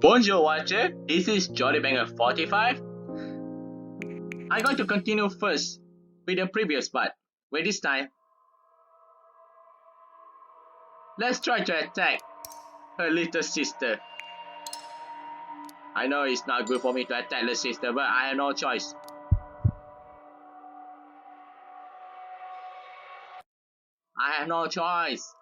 Bonjour watcher, this is JollyBanger45. I'm going to continue first with the previous part, where this time, let's try to attack her little sister. I know it's not good for me to attack the sister, but I have no choice. I have no choice.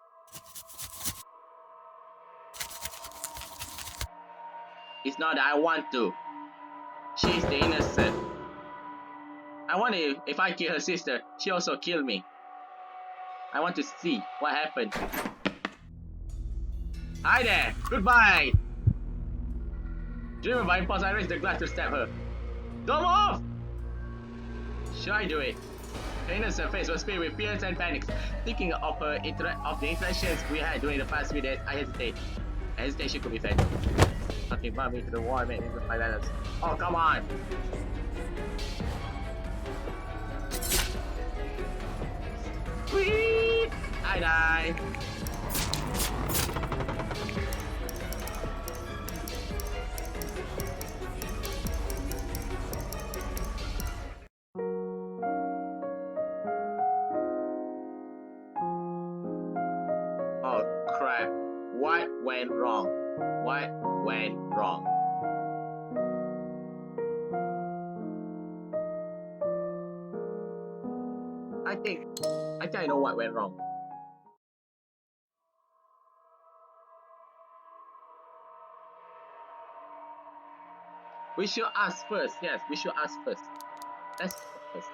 It's not that I want to. She's the innocent. I wonder if I kill her sister, she also kill me. I want to see what happened. Hi there, goodbye. Do you remember by impulse I raised the glass to stab her? Don't move! Should I do it? Her innocent face was filled with fears and panic. Thinking of the interactions we had during the past few days, I hesitate. Hesitation could be fatal. Something bumped me to the wall, made me lose my balance. Oh, come on! Whee! I die! Oh crap. What went wrong? What went wrong? I think I know what went wrong. We should ask first. Yes, we should ask first. Let's ask first.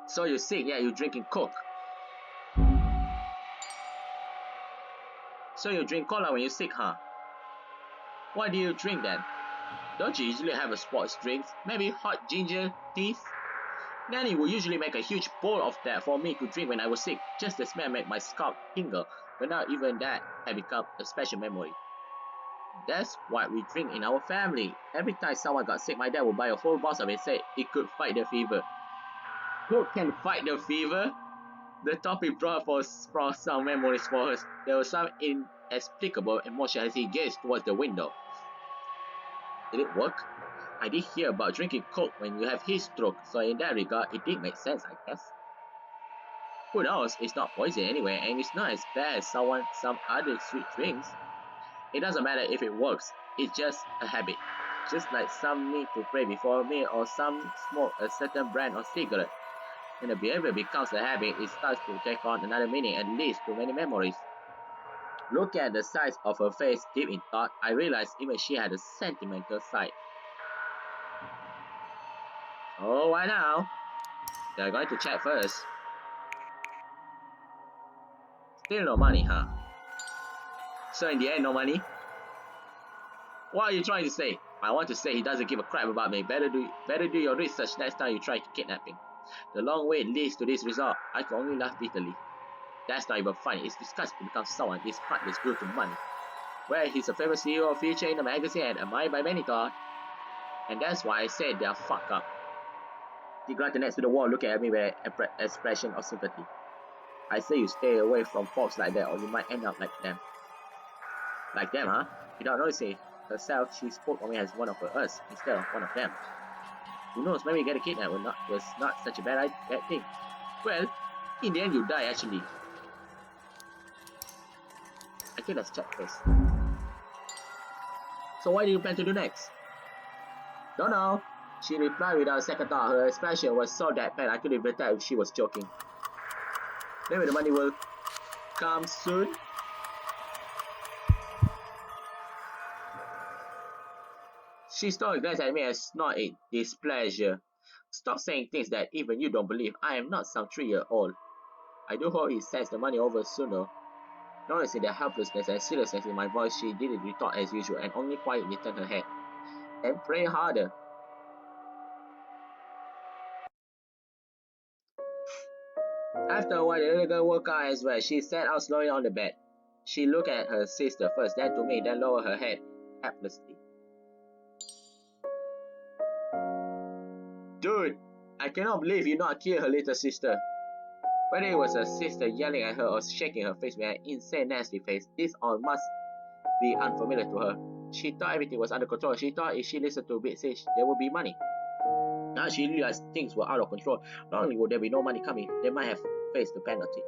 So you're sick? Yeah, you're drinking Coke. So you drink cola when you're sick, huh? Why do you drink then? Don't you usually have a sports drink? Maybe hot ginger tea? Nanny would usually make a huge bowl of that for me to drink when I was sick. Just the smell made my scalp tingle, but now even that had become a special memory. That's what we drink in our family. Every time someone got sick, my dad would buy a whole box of it and say it could fight the fever. Coke can fight the fever? The topic brought for some memories for us. There was some inexplicable emotion as he gazed towards the window. Did it work? I did hear about drinking Coke when you have heat stroke, so in that regard, it did make sense, I guess. Who knows? It's not poison anyway, and it's not as bad as some other sweet drinks. It doesn't matter if it works. It's just a habit. Just like some need to pray before a meal or some smoke a certain brand of cigarette. When the behavior becomes a habit, it starts to take on another meaning and leads to many memories. Looking at the size of her face deep in thought, I realized even she had a sentimental side. Oh, why now? They're going to check first. Still no money, huh? So in the end, no money? What are you trying to say? I want to say he doesn't give a crap about me. Better do your research next time you try kidnapping. The long wait leads to this result. I can only laugh bitterly. That's not even funny. It's disgusting to become someone this heartless glued to money. Well, he's a famous CEO of Future in the magazine and admired by many thought. And that's why I said they're fucked up. He grunted next to the wall, looking at me with an expression of sympathy. I say you stay away from folks like that or you might end up like them. Like them, huh? Without noticing herself, she spoke of me as one of us instead of one of them. Who knows, maybe get a kidnapped was not such a bad thing. Well, in the end you die actually. I think let's check first. So what do you plan to do next? Don't know. She replied without a second thought. Her expression was so deadpan I couldn't even tell if she was joking. Maybe the money will come soon. She stole a glance at me and snorted in displeasure. Stop saying things that even you don't believe. I am not some 3-year-old. I do hope he sends the money over soon though. Noticing the helplessness and seriousness in my voice, she didn't retort as usual and only quietly turned her head. And pray harder. After a while, the little girl woke up as well. She sat out slowly on the bed. She looked at her sister first, then to me, then lowered her head helplessly. Dude, I cannot believe you not killed her little sister. Whether it was her sister yelling at her or shaking her face with an insane nasty face, this all must be unfamiliar to her. She thought everything was under control. She thought if she listened to a bit sage, there would be money. Now she realized things were out of control. Not only would there be no money coming, they might have faced the penalty.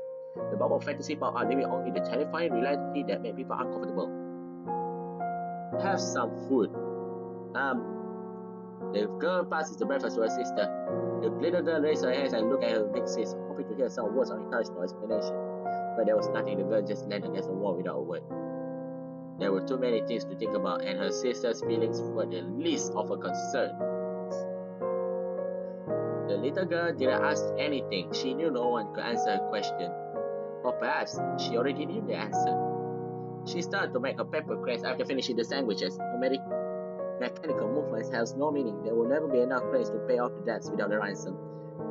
The bubble of fantasy popped out, leaving only the terrifying reality that made people uncomfortable. Have some food. The girl passes the breakfast to her sister. The little girl raised her hands and looked at her big sis, hoping to hear some words of encouragement or explanation. But there was nothing. The girl just leaned against the wall without a word. There were too many things to think about, and her sister's feelings were the least of her concern. The little girl didn't ask anything. She knew no one could answer her question. Or perhaps she already knew the answer. She started to make her pepper cracks after finishing the sandwiches. Her mechanical movements held no meaning. There would never be enough cranes to pay off the debts without the ransom.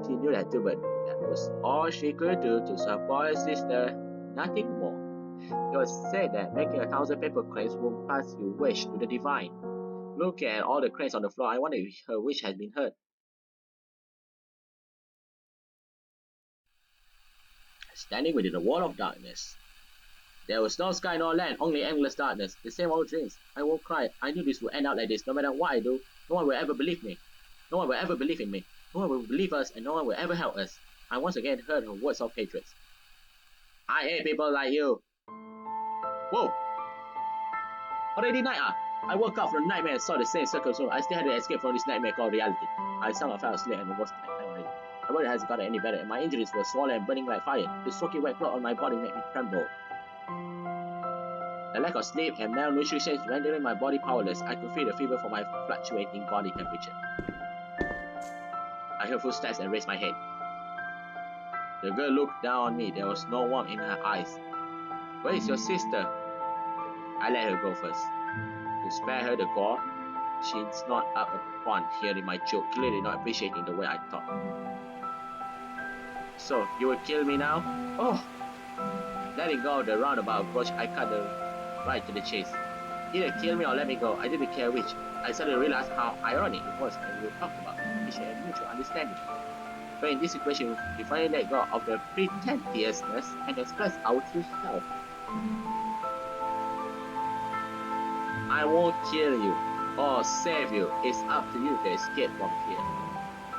She knew that too, but that was all she could do to support her sister. Nothing more. It was said that making 1,000 paper cranes would pass your wish to the divine. Looking at all the cranes on the floor, I wondered if her wish had been heard. Standing within a wall of darkness. There was no sky nor land, only endless darkness. The same old dreams. I won't cry. I knew this would end out like this. No matter what I do, no one will ever believe me. No one will ever believe in me. No one will believe us, and no one will ever help us. I once again heard her words of hatred. I hate people like you. Whoa! Already night ah! I woke up from the nightmare and saw the same circle soon. I still had to escape from this nightmare called reality. I somehow fell asleep and it was nighttime already. My body hasn't gotten any better, and my injuries were swollen and burning like fire. The soaking wet cloth on my body made me tremble. The lack of sleep and malnutrition is rendering my body powerless. I could feel the fever from my fluctuating body temperature. I heard footsteps and raised my head. The girl looked down on me. There was no warmth in her eyes. Where is your sister? I let her go first. To spare her the gore, she snorted up upon hearing my joke, clearly not appreciating the way I talked. So, you will kill me now? Oh! Letting go of the roundabout approach, I cut right to the chase. Either kill me or let me go. I didn't care which. I suddenly realized how ironic it was when we talked about communication and mutual understanding. But in this situation, we finally let go of the pretentiousness and express our true self. I won't kill you or save you. It's up to you to escape from here.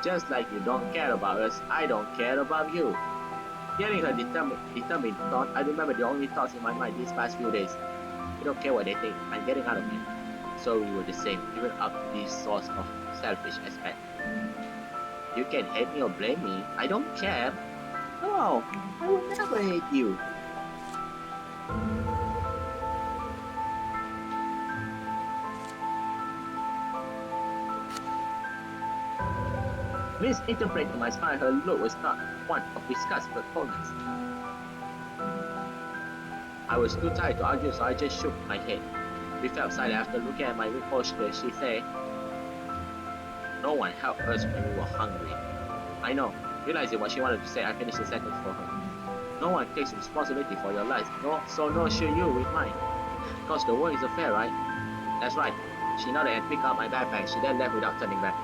Just like you don't care about us, I don't care about you. Hearing her determined thought, I remember the only thoughts in my mind these past few days. I don't care what they think, I'm getting out of here. So we were the same, even up to these sorts of selfish aspects. You can hate me or blame me, I don't care. No, I will never hate you. Misinterpreting my smile, her look was not one of disgust but coldness. I was too tired to argue, so I just shook my head. We felt silent after looking at my weak posture. She said, no one helped us when we were hungry. I know. Realizing what she wanted to say, I finished the sentence for her. No one takes responsibility for your life. No, so nor should you with mine. Cause the world is fair, right? That's right. She nodded and picked up my backpack. She then left without turning back.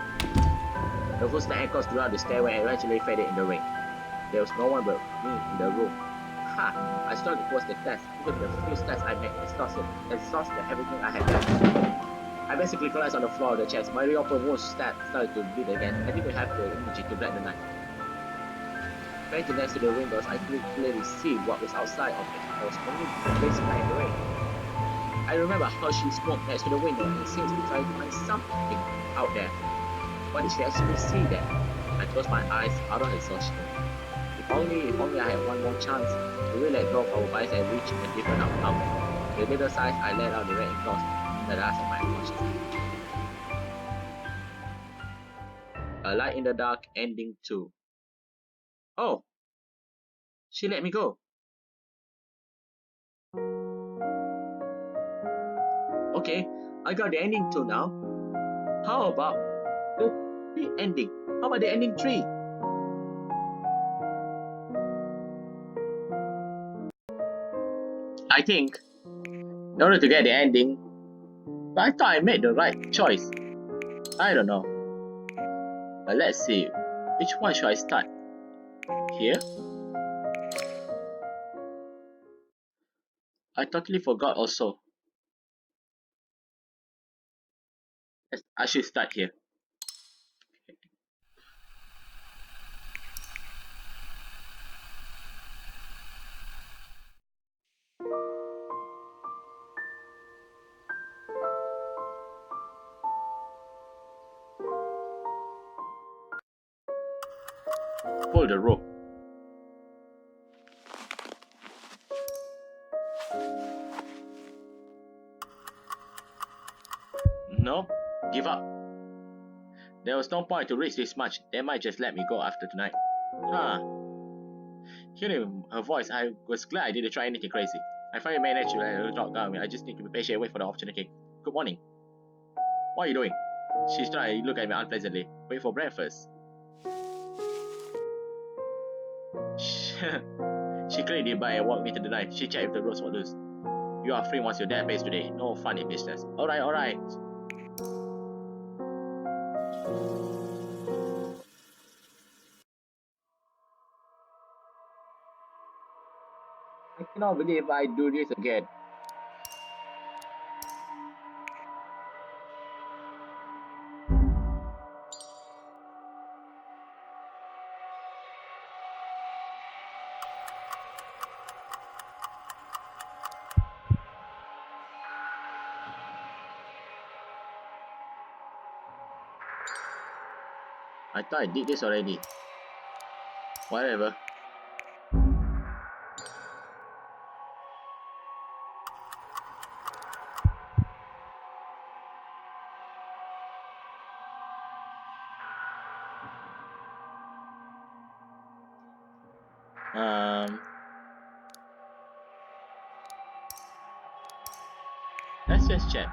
The footsteps echoed throughout the stairway and eventually faded in the rain. There was no one but me in the room. Ha! I started towards the desk. Even the few steps I made exhausted everything I had done. I basically collapsed on the floor of the chest. My reopened wound started to bleed again. I didn't have the energy to black the night. Painted next to the windows, I could clearly see what was outside of it. I was only facing her in the rain. I remember how she smoked next to the window and seemed to be trying to find something out there. What did she actually see there? I closed my eyes out of exhaustion. If only I had one more chance to really let go of our bodies and reach a different outcome. With little sighs, I let out the rain and closed the last of my consciousness. A Light in the Dark ending 2. Oh! She let me go. Okay, I got the ending 2 now. How about the ending? How about the ending 3? I think, in order to get the ending, but I thought I made the right choice. I don't know. But let's see. Which one should I start? Here? I totally forgot also. I should start here. Pull the rope. No, give up. There was no point to risk this much. They might just let me go after tonight. Huh. Hearing her voice, I was glad I didn't try anything crazy. I finally managed to talk down. I just need to be patient and wait for the opportunity. Good morning. What are you doing? She's trying to look at me unpleasantly. Wait for breakfast. She clearly did by and walked me to the knife. She checked if the roads were loose. You are free once your dad pays today. No funny business. Alright, alright. I cannot believe I do this again. I thought I did this already. Whatever. Um, let's just check.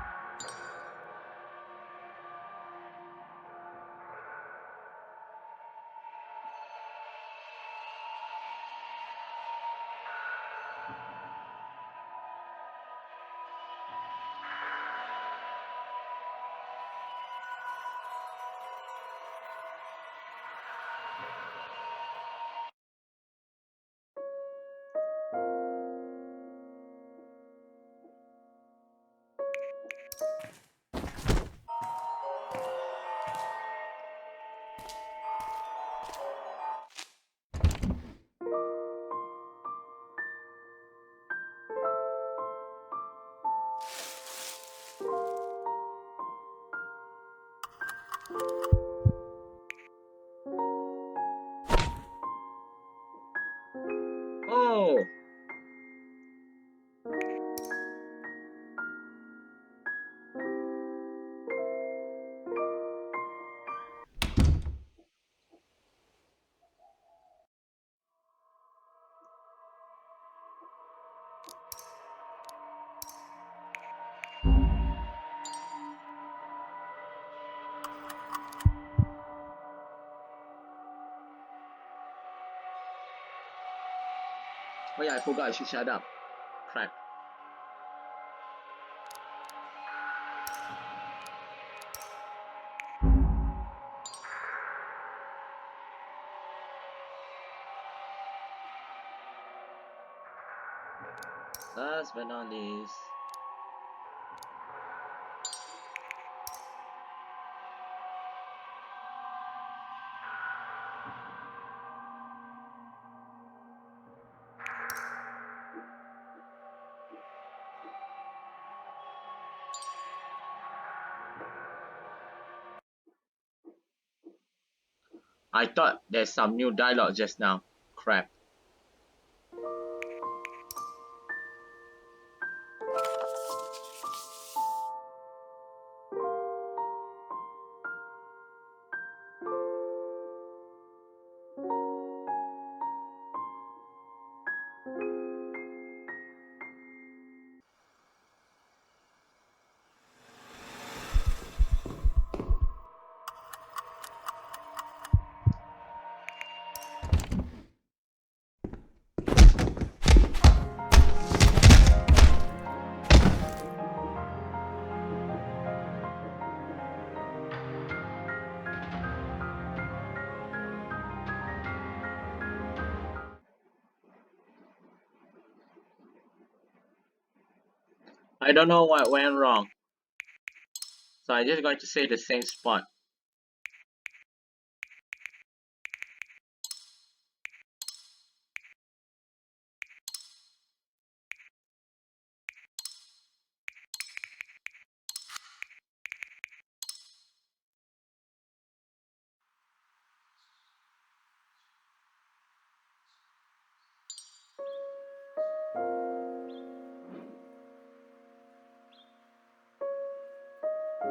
Oh! Oh yeah, I forgot I should shut up. Crap. Last but not least. I thought there's some new dialogue just now. Crap. I don't know what went wrong. So I'm just going to say the same spot.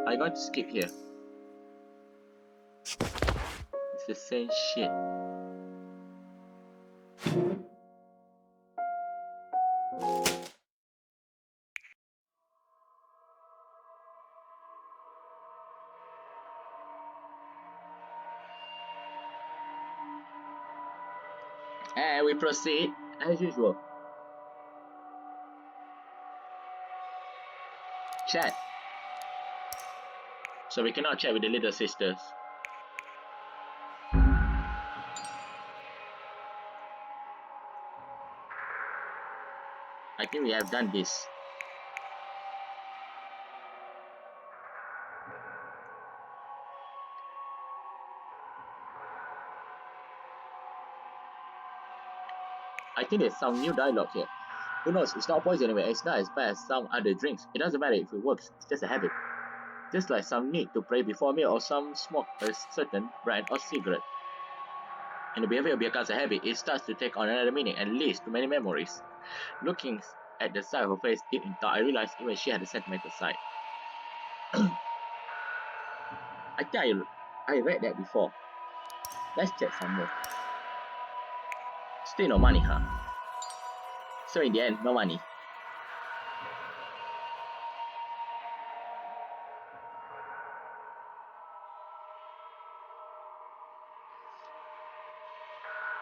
I'm going to skip here. It's the same shit. And we proceed as usual. Chat. So we cannot chat with the little sisters. I think we have done this. I think there's some new dialogue here. Who knows, it's not poison anyway, it's not as bad as some other drinks. It doesn't matter if it works, it's just a habit. Just like some need to pray before a meal or some smoke a certain brand of cigarette. And the behavior becomes a habit, it starts to take on another meaning and leads to many memories. Looking at the side of her face deep in thought, I realized even she had a sentimental side. I think I read that before. Let's check some more. Still no money, huh? So in the end, no money.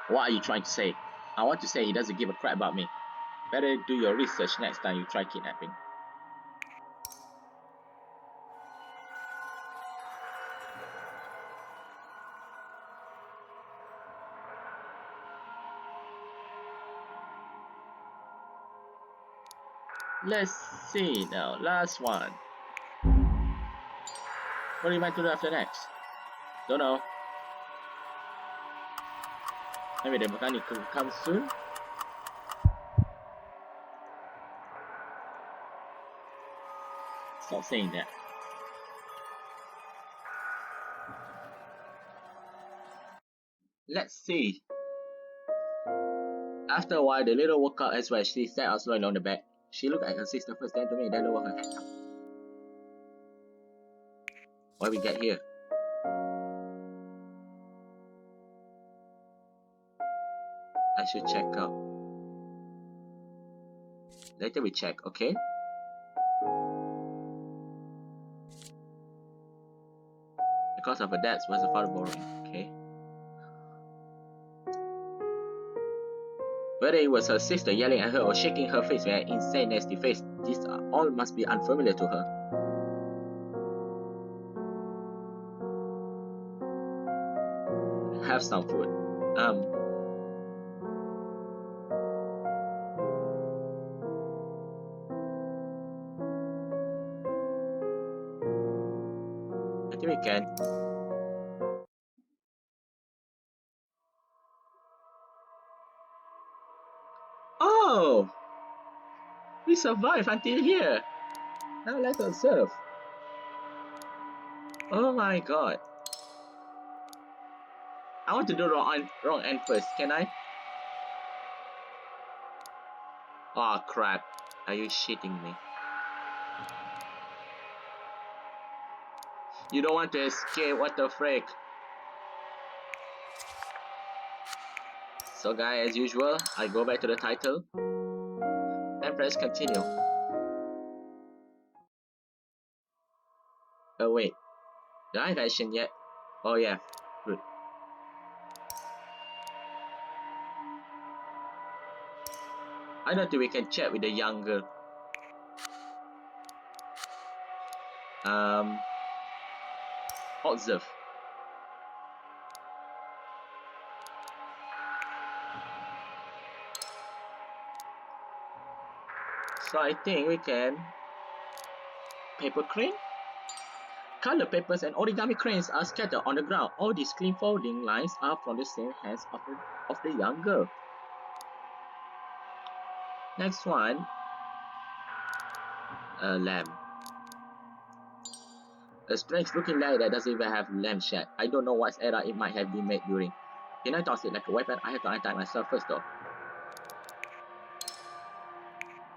What are you trying to say? I want to say he doesn't give a crap about me. Better do your research next time you try kidnapping. Let's see now, last one. What do you mind to do after next? Don't know. Maybe the mechanic could come soon? Stop saying that. Let's see. After a while, the little woke up as well. She sat out slowly on the bed. She looked at her sister first, then to me, then lowered her head. What we get here? I should check out. Later we check, okay? The cause of her death was her father borrowing, okay? Whether it was her sister yelling at her or shaking her face with an insane nasty face, these all must be unfamiliar to her. Have some food. I think we can. Oh! We survived until here! Now let's observe. Oh my god. I want to do wrong end first, can I? Oh crap. Are you shitting me? You don't want to escape, what the frick? So guys, as usual, I go back to the title and press continue. Oh wait, did I have action yet? Oh yeah, good. I don't think we can chat with the young girl. Observe. So I think we can paper crane? Color papers and origami cranes are scattered on the ground. All these clean folding lines are from the same hands of the young girl. Next one, a lamb. A strange looking lamb that doesn't even have lamb shed. I don't know what era it might have been made during. Can I toss it like a weapon? I have to untie myself first though.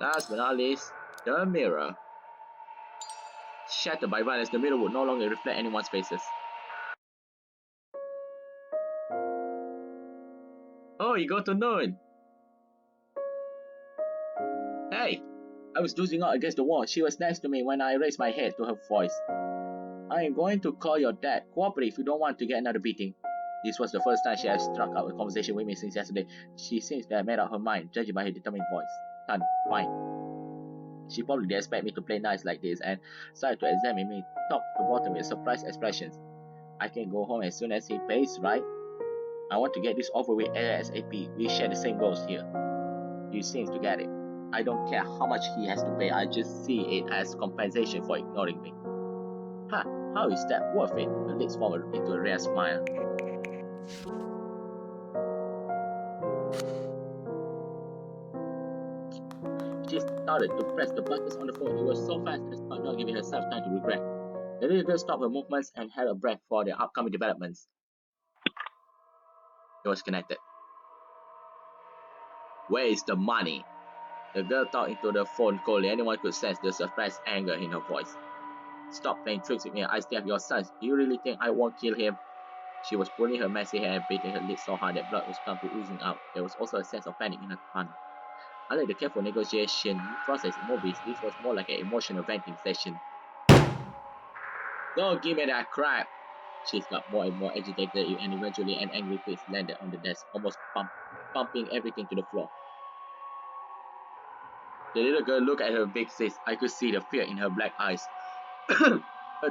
Last but not least, the mirror. Shattered by violence, the mirror would no longer reflect anyone's faces. Oh, you got to Noon. Hey! I was losing out against the wall. She was next to me when I raised my head to her voice. I am going to call your dad. Cooperate if you don't want to get another beating. This was the first time she had struck up a conversation with me since yesterday. She seems to have made up her mind, judging by her determined voice. Done. Fine. She probably didn't expect me to play nice like this and started to examine me top to bottom with surprised expressions. I can go home as soon as he pays, right? I want to get this over with ASAP. We share the same goals here. He seems to get it. I don't care how much he has to pay, I just see it as compensation for ignoring me. Huh, how is that worth it? Her lips formed into a rare smile. She started to press the buttons on the phone. It was so fast as not giving herself time to regret. The little girl stopped her movements and held her breath for the upcoming developments. It was connected. Where is the money? The girl talked into the phone coldly. Anyone could sense the suppressed anger in her voice. Stop playing tricks with me. I still have your son. Do you really think I won't kill him? She was pulling her messy hair and beating her lips so hard that blood was come to oozing out. There was also a sense of panic in her tone. Unlike the careful negotiation process in movies, this was more like an emotional venting session. Don't give me that crap! She got more and more agitated and eventually an angry fist landed on the desk, almost pumping everything to the floor. The little girl looked at her big sis. I could see the fear in her black eyes. Her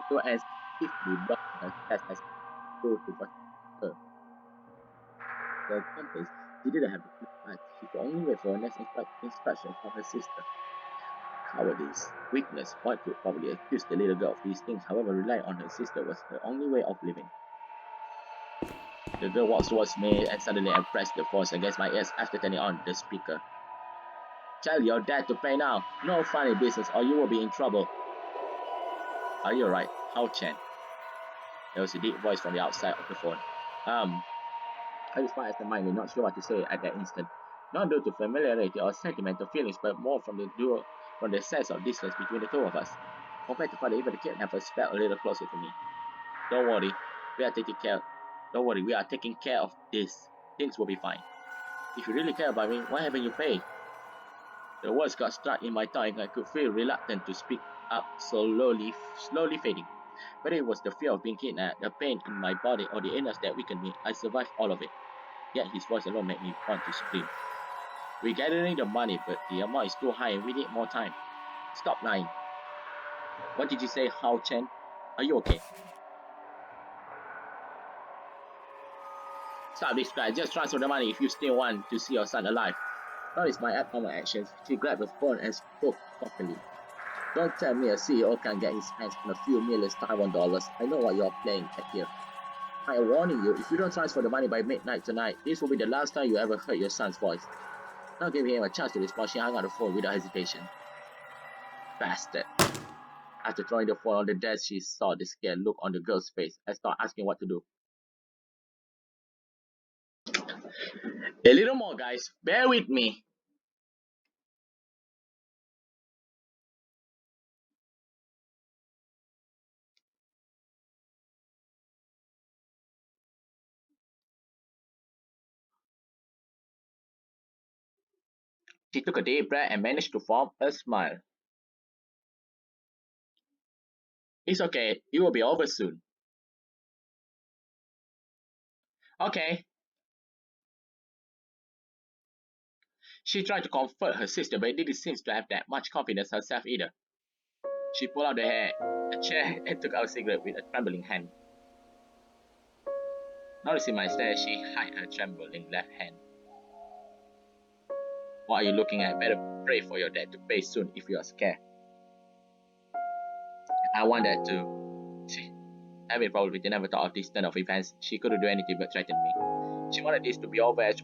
two hands stiffly blocked her chest as she to protect her. The compass, she didn't have the eyes. She could only wait for her next instruction from her sister. Cowardice, weakness, one could probably accuse the little girl of these things. However, relying on her sister was her only way of living. The girl walked towards me and suddenly I pressed the voice against my ears after turning on the speaker. Tell your dad to pay now. No funny business or you will be in trouble. Are you alright? Hao Chen. There was a deep voice from the outside of the phone. I was quiet as the mind, not sure what to say at that instant. Not due to familiarity or sentimental feelings, but more from the sense of distance between the two of us. Compared to father, even the kidnappers felt a little closer to me. Don't worry, we are taking care. Don't worry, we are taking care of this. Things will be fine. If you really care about me, why haven't you paid? The words got stuck in my tongue and I could feel reluctant to speak up, slowly fading. Whether it was the fear of being kidnapped, the pain in my body, or the illness that weakened me, I survived all of it. Yet his voice alone made me want to scream. We're gathering the money, but the amount is too high and we need more time. Stop lying. What did you say, Hao Chen? Are you okay? Stop this crap. Just transfer the money if you still want to see your son alive. Notice my abnormal actions. She grabbed the phone and spoke softly. Don't tell me a CEO can't get his hands on a few million Taiwan dollars. I know what you're playing at here. I am warning you, if you don't transfer the money by midnight tonight, this will be the last time you ever heard your son's voice. Not giving him a chance to respond, she hung up the phone without hesitation. Bastard. After throwing the phone on the desk, she saw the scared look on the girl's face and started asking what to do. A little more, guys. Bear with me. She took a deep breath and managed to form a smile. It's okay. It will be over soon. Okay. She tried to comfort her sister, but didn't seem to have that much confidence herself either. She pulled out a chair and took out a cigarette with a trembling hand. Noticing my stare, she hid her trembling left hand. What are you looking at? Better pray for your dad to pay soon if you are scared. I want that too. Having probably never thought of this turn of events, she couldn't do anything but threaten me. She wanted this to be over as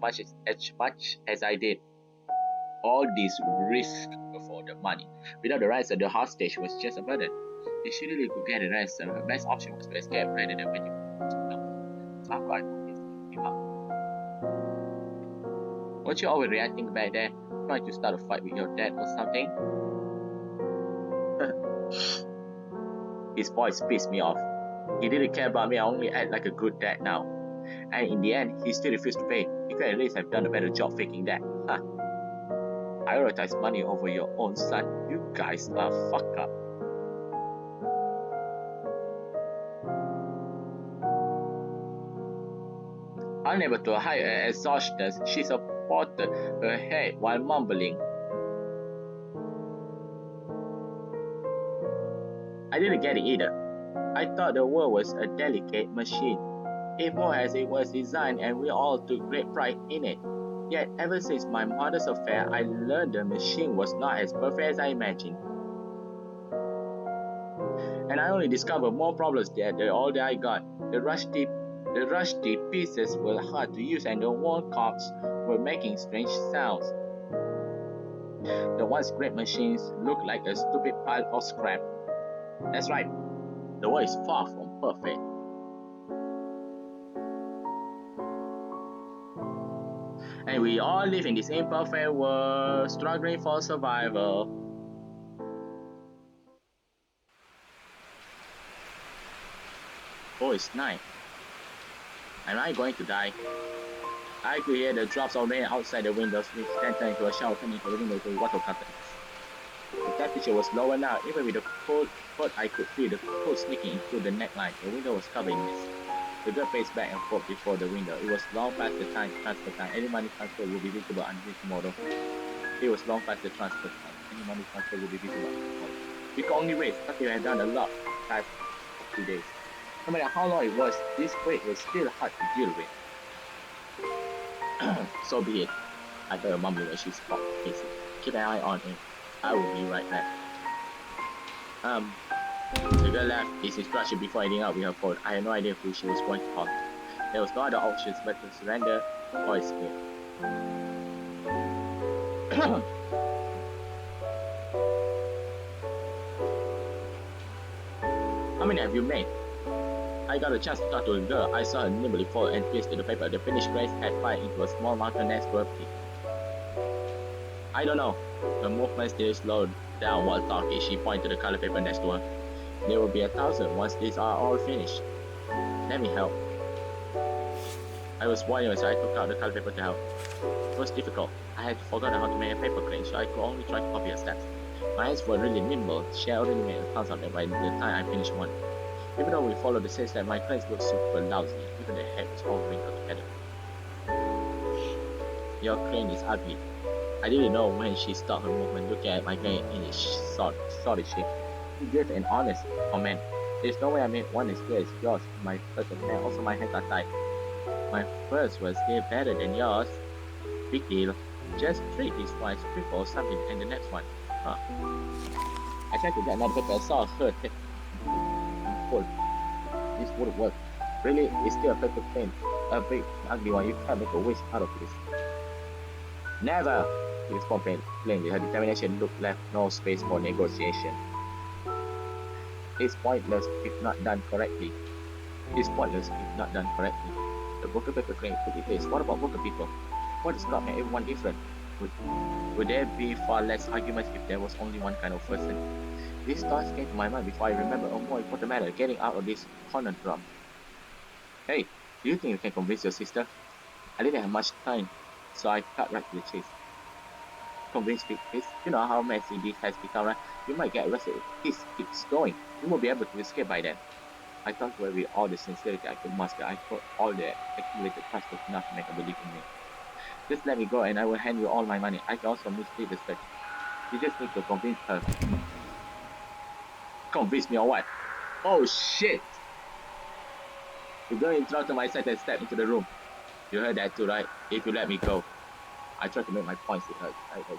I did. All this risk for the money. Without the rights of the hostage was just a burden. If she really could get the rest, her best option was to escape rather than waiting. No, it's not quite give up. Weren't you overreacting back there, trying to start a fight with your dad or something? His voice pissed me off. He didn't care about me, I only act like a good dad now. And in the end, he still refused to pay. You could at least have done a better job faking that. Huh. Prioritize money over your own son. You guys are fucked up. Unable to hide her exhaustion, she supported her head while mumbling. I didn't get it either. I thought the world was a delicate machine, even as it was designed, and we all took great pride in it. Yet, ever since my mother's affair, I learned the machine was not as perfect as I imagined. And I only discovered more problems there the older I got. The rusty pieces were hard to use, and the worn cogs were making strange sounds. The once great machines looked like a stupid pile of scrap. That's right, the world is far from perfect. And we all live in this imperfect world, struggling for survival. Oh, it's night. Am I going to die? I could hear the drops of rain outside the windows, which then turned into a shower coming into the window to water curtains. The temperature was lower now. Even with the cold, I could feel the cold sneaking into the neckline. The window was covered in mist. The girl paced back and forth before the window. It was long past the transfer time. Any money transfer would be visible until tomorrow. It was long past the transfer time. Any money transfer would be visible until tomorrow. We could only wait. But we had done a lot past 2 days. No matter how long it was, this wait was still hard to deal with. So be it. I heard her mumbling when she spoke. Keep an eye on him. I will be right back. The girl left his instruction before heading out with her phone. I had no idea who she was going to call. There was no other options but to surrender or escape. How many have you made? I got a chance to talk to the girl. I saw her nimbly fold and twist the paper. The finished grace had fallen into a small mountain next to her feet. I don't know. Her movement still slowed down while talking. She pointed to the color paper next to her. There will be 1,000 once these are all finished. Let me help. I was wondering, so I took out the color paper to help. It was difficult. I had forgotten how to make a paper crane, so I could only try to copy her steps. My hands were really nimble. She had already made a thousand of them by the time I finished one. Even though we followed the same step, my cranes looked super lousy. Even the head was all wrinkled together. Your crane is ugly. I didn't know when she stopped her movement, looking at my crane in its solid shape. She gave an honest comment. There's no way I made one as good as yours. My first attempt. Also, my hands are tied. My first was still better than yours. Big deal. Just treat this one as triple or something, and the next one. Huh. I tried to get another paper and saw her take full. This wouldn't work. Really, it's still a paper crane. A big, ugly one. You can't make a wish out of this. Never! He responded plainly. Her determination left no space for negotiation. It's pointless if not done correctly. The broken paper crane put it this. What about broken people? What is God make everyone different? Would there be far less arguments if there was only one kind of person? These thoughts came to my mind before I remembered a more important matter, getting out of this conundrum. Hey, do you think you can convince your sister? I didn't have much time, so I cut right to the chase. Convince this? You know how messy this has become, right? You might get arrested if this keeps going. You won't be able to escape by then. I thought with all the sincerity I could muster. I thought all the accumulated trust was enough to make a belief in me. Just let me go and I will hand you all my money. I can also mislead the search. You just need to convince her. Convince me or what? Oh shit! The girl interrupted my sentence and stepped into the room. You heard that too, right? If you let me go. I tried to make my points with her.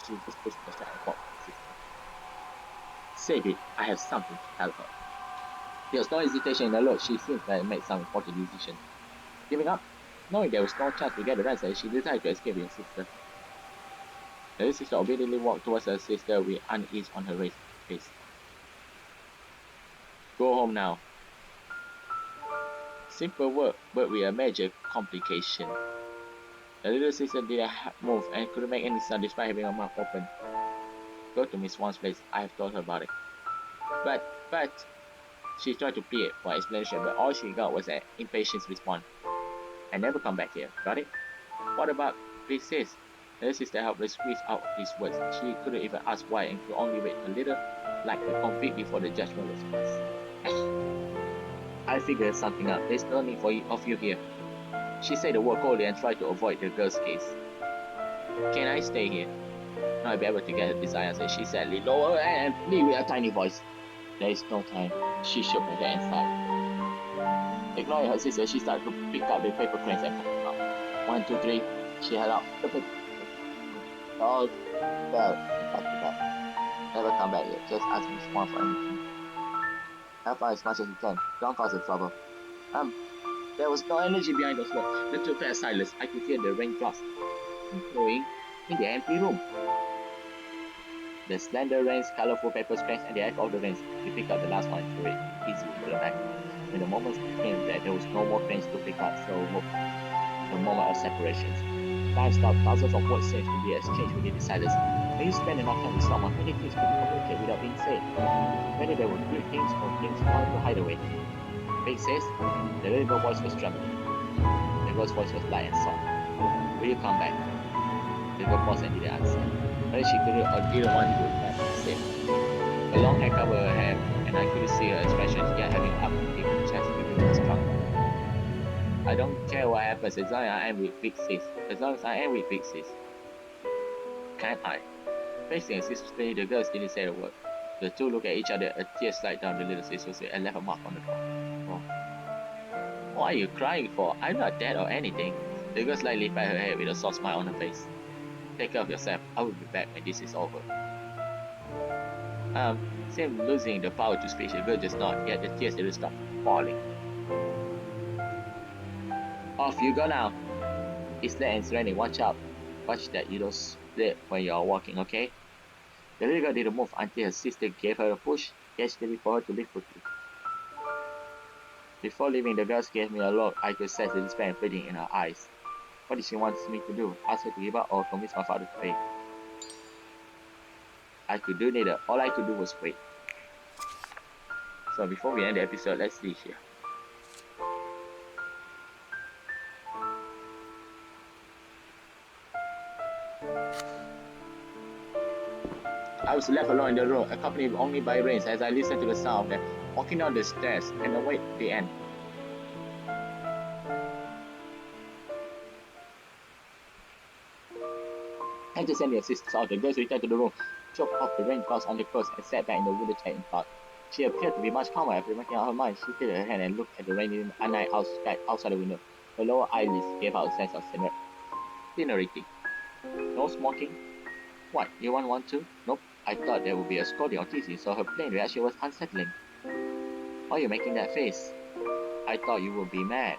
She just pushed me aside and walked. Save it. I have something to tell her. There was no hesitation in her look. She seemed to have made some important decision. Giving up? Knowing there was no chance to get the answer, she decided to escape with her sister. The little sister obediently walked towards her sister with unease on her face. Go home now. Simple word, but with a major complication. The little sister didn't move and couldn't make any sound despite having her mouth open. Go to Miss Wan's place. I have told her about it. But, she tried to plead for explanation, but all she got was an impatient response. I never come back here, got it? What about Big Sis? Her sister helped her squeeze out these words. She couldn't even ask why and could only wait a little, like her conflict before the judgment was passed. I figured something out. There's no need of you here. She said the word coldly and tried to avoid the girl's gaze. Can I stay here? No, I'd be able to get her desire answer. She sadly lower and plead with a tiny voice. There is no time. She shook her head and sighed. Ignoring her sister, she started to pick up the paper cranes and cut them out. 1, 2, 3. She held out the paper. All fell back to back. Never come back yet. Just ask Miss Swan for anything. Help out as much as you can. Don't cause her trouble. There was no energy behind those words. The two fell silent. I could hear the raindrops flowing in the empty room. The slender rains, colorful paper cranes, and the echo of the rains. He picked up the last one and threw it easily to the back. When the moment came that there was no more cranes to pick up, so the moment of separation. Time stopped. Thousands of words seemed to be exchanged within the silence. When you spend enough time with someone, many things could be communicated without being said. Whether they were good things or things trying to hide away. Big says, the little girl's voice was trembling. The girl's voice was light and soft. Will you come back? The girl paused and didn't answer. Whether she couldn't or didn't want to, that said. A long hair covered her hair, and I couldn't see her expression, yet having up the chest giving her strong. I don't care what happens as long as I am with Big Sis. As long as I am with Big Sis. Can't I? Facing her sister, the girls didn't say a word. The two looked at each other, a tear slid down the little sister's face and left a mark on the floor. Oh. What are you crying for? I'm not dead or anything. The girl slightly patted her head with a soft smile on her face. Take care of yourself. I will be back when this is over. Seemed losing the power to speak. The girl just nodded, yet the tears didn't stop falling. Off you go now. It's late and it's raining. Watch out. Watch that you don't slip when you're walking, okay? The little girl didn't move until her sister gave her a push, gestures for her to leave quickly. Before leaving, the girl gave me a look. I could sense the despair and pleading in her eyes. What did she want me to do? Ask her to give up or convince my father to pay? I could do neither. All I could do was wait. So before we end the episode, let's see here. I was left alone in the room, accompanied only by rains as I listened to the sound of them walking down the stairs and await the end. I just sent your sisters out. The girls returned to the room, choked off the raindrops on the clothes, and sat back in the wooden chair in thought. She appeared to be much calmer after making out her mind. She lifted her hand and looked at the rainy night outside the window. Her lower eyelids gave out a sense of scenery. No smoking? What, you want one too? Nope. I thought there would be a scolding or teasing, so her plain reaction was unsettling. Why are you making that face? I thought you would be mad.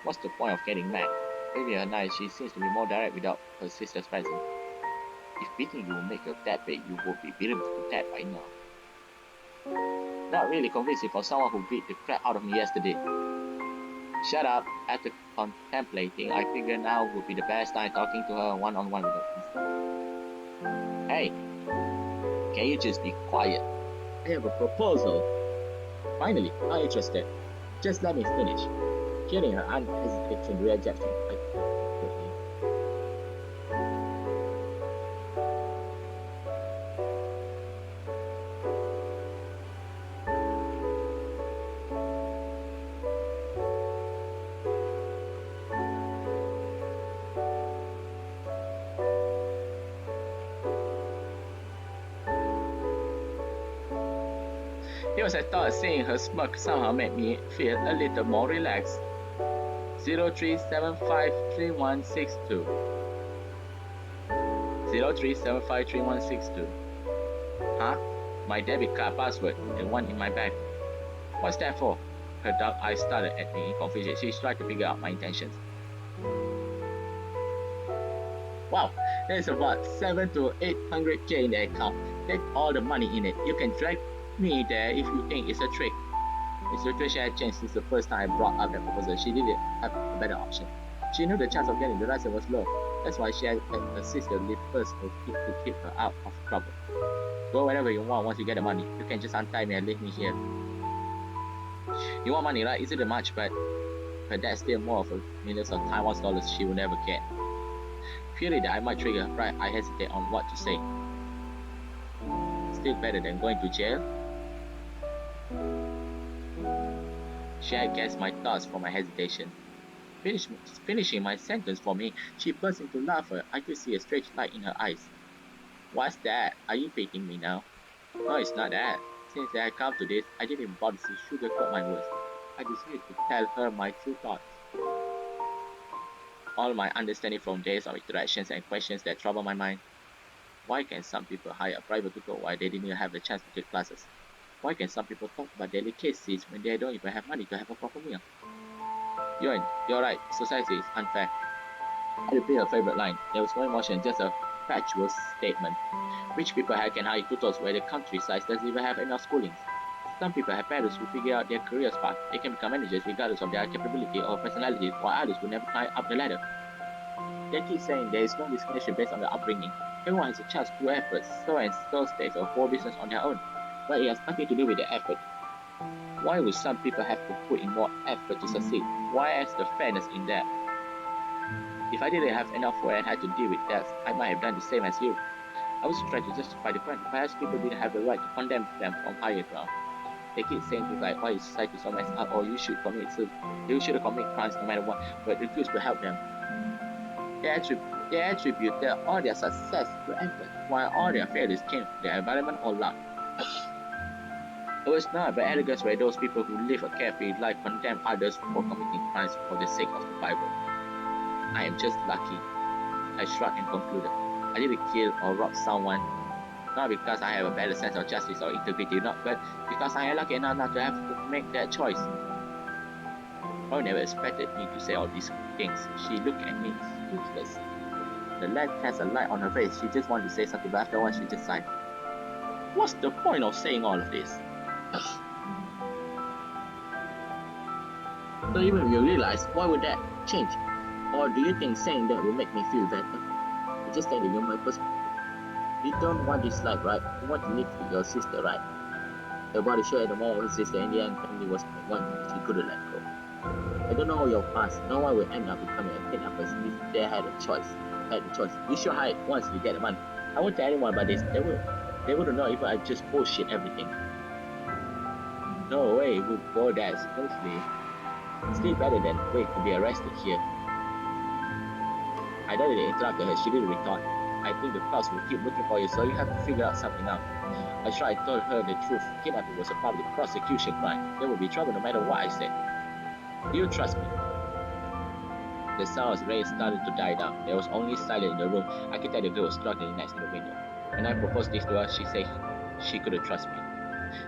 What's the point of getting mad? Maybe her night, she seems to be more direct without her sister's presence. If beating you will make her that big, you would be beaten to death by now. Not really convincing for someone who beat the crap out of me yesterday. Shut up. After contemplating, I figured now would be the best time talking to her one-on-one without this. Hey, can you just be quiet? I have a proposal. Finally, not interested. Just let me finish. Hearing her unhesitating rejection, I quickly. It was a thought seeing her smirk somehow made me feel a little more relaxed. 03753162. 03753162. Huh? My debit card password, the one in my bag. What's that for? Her dark eyes started at me in confusion. She tried to figure out my intentions. Wow, there's about 7 to 800k in the account. Take all the money in it. You can drag me there if you think it's a trick. The situation had changed since the first time I brought up that proposal. She didn't have a better option. She knew the chance of getting the license was low. That's why she had her sister leave first to keep her out of trouble. Go wherever you want once you get the money. You can just untie me and leave me here. You want money, right? Isn't it much? But that's still more of a millions of Taiwan's dollars she will never get. Fearing that I might trigger her pride, I hesitate on what to say. Still better than going to jail. She had guessed my thoughts from my hesitation. Finishing my sentence for me, she burst into laughter. I could see a strange light in her eyes. What's that? Are you pitying me now? No, it's not that. Since I had come to this, I didn't even bother to sugarcoat my words. I decided to tell her my true thoughts. All my understanding from days of interactions and questions that trouble my mind. Why can some people hire a private tutor while they didn't have the chance to take classes? Why can some people talk about delicacies when they don't even have money to have a proper meal? You're right, society is unfair. I repeat her favorite line. There was no emotion, just a factual statement. Rich people can hire tutors where the countryside doesn't even have enough schoolings. Some people have parents who figure out their career path. They can become managers regardless of their capability or personality, while others will never climb up the ladder. They keep saying there is no discrimination based on their upbringing. Everyone has a chance to do efforts. So and so states a whole business on their own, but it has nothing to do with the effort. Why would some people have to put in more effort to succeed? Why is the fairness in that? If I didn't have enough work and had to deal with that, I might have done the same as you. I was trying to justify the crime. Perhaps people didn't have the right to condemn them from higher ground. They keep saying things like, why is society so messed up, or you should commit crimes no matter what, but refuse to help them. They attribute all their success to effort, while all their failures came from their environment or luck. It was not but arrogance where those people who live a carefree life condemn others for committing crimes for the sake of survival. I am just lucky. I shrugged and concluded. I didn't kill or rob someone, not because I have a better sense of justice or integrity, but because I am lucky enough not to have to make that choice. Roy never expected me to say all these things. She looked at me speechless. The light cast a light on her face. She just wanted to say something, but after a while she just sighed. What's the point of saying all of this? So even if you realize, why would that change? Or do you think saying that will make me feel better? I'm just telling you my perspective. You don't want this life, right? You want to live with your sister, right? Her body showed the more of her sister. In the end, family was the one she couldn't let go. I don't know your past. No one will end up becoming a kidnapper if they had a choice. You should hide once you get the money. I won't tell anyone about this. They wouldn't know if I just bullshit everything. No way would go that smoothly. Still better than wait to be arrested here. I didn't interrupt her. She didn't retort. I think the cops will keep looking for you, so you have to figure out something out. I tried to tell her the truth. Kidnapping was a public prosecution crime. There will be trouble no matter what I said. Do you trust me? The sound of rain started to die down. There was only silence in the room. I could tell the girl was struggling next to the window. When I proposed this to her, she said she couldn't trust me.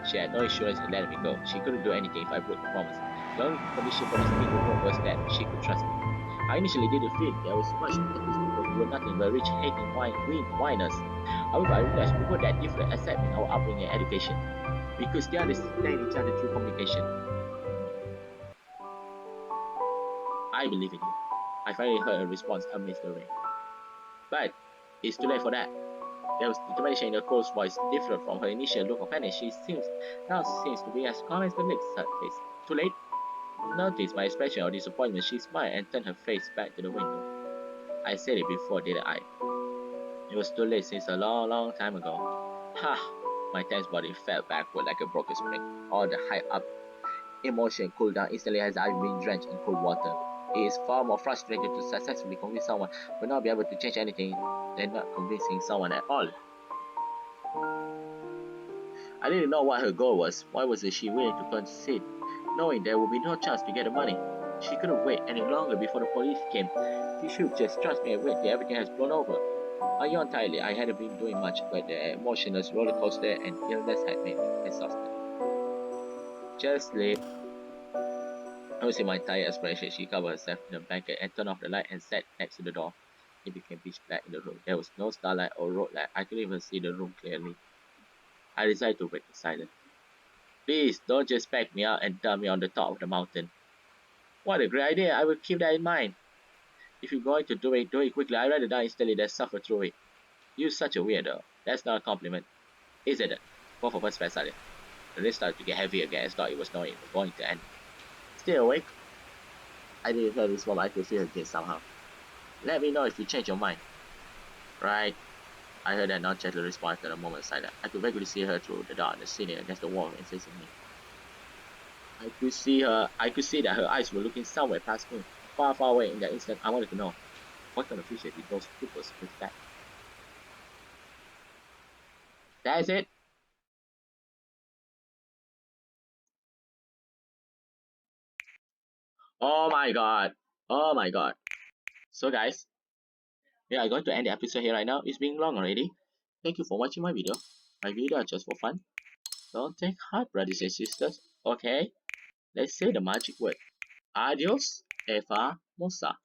She had no insurance in letting me go. She couldn't do anything if I broke the promise. The only condition for me staying with her was that she could trust me. I initially didn't feel there was much to these people who were nothing but rich, hating whiners. However, I realized we were that different except in our upbringing and education. We could still understand each other through communication. I believe in you. I finally heard a response amidst the rain. But it's too late for that. There was determination in her cold voice, different from her initial look of panic. She seems to be as calm as the next face. Too late? Noticed my expression of disappointment. She smiled and turned her face back to the window. I said it before, didn't I? It was too late since a long, long time ago. Ha! My tense body fell backward like a broken spring. All the high up emotion cooled down instantly as I've been drenched in cold water. It is far more frustrating to successfully convince someone but not be able to change anything than not convincing someone at all. I didn't know what her goal was. Why wasn't she willing to concede, knowing there would be no chance to get the money? She couldn't wait any longer before the police came. She should just trust me and wait till everything has blown over. I yawned tightly. I hadn't been doing much, but the emotional roller coaster and illness had made me exhausted. Just sleep. I would see my tired expression. She covered herself in a blanket and turned off the light and sat next to the door. It became pitch black in the room. There was no starlight or road light. I couldn't even see the room clearly. I decided to break the silence. Please, don't just pack me up and dump me on the top of the mountain. What a great idea. I will keep that in mind. If you're going to do it quickly. I'd rather die instantly than suffer through it. You're such a weirdo. That's not a compliment, is it? Both of us fell silent. The rain started to get heavy again. I thought it was going to end. Still awake? I didn't hear this one, but I could feel her again somehow. Let me know if you change your mind. Right. I heard that non-gentle response after a moment of silence. I could vaguely see her through the darkness, sitting against the wall and facing me. I could see that her eyes were looking somewhere past me, far, far away. In that instant, I wanted to know, what kind of creature did those pupils reflect? That's it. Oh my god. Oh my god. So guys, we are going to end the episode here right now. It's been long already. Thank you for watching my video. My video are just for fun. Don't take heart, brothers and sisters. Okay? Let's say the magic word. Adios, Eva Mosa.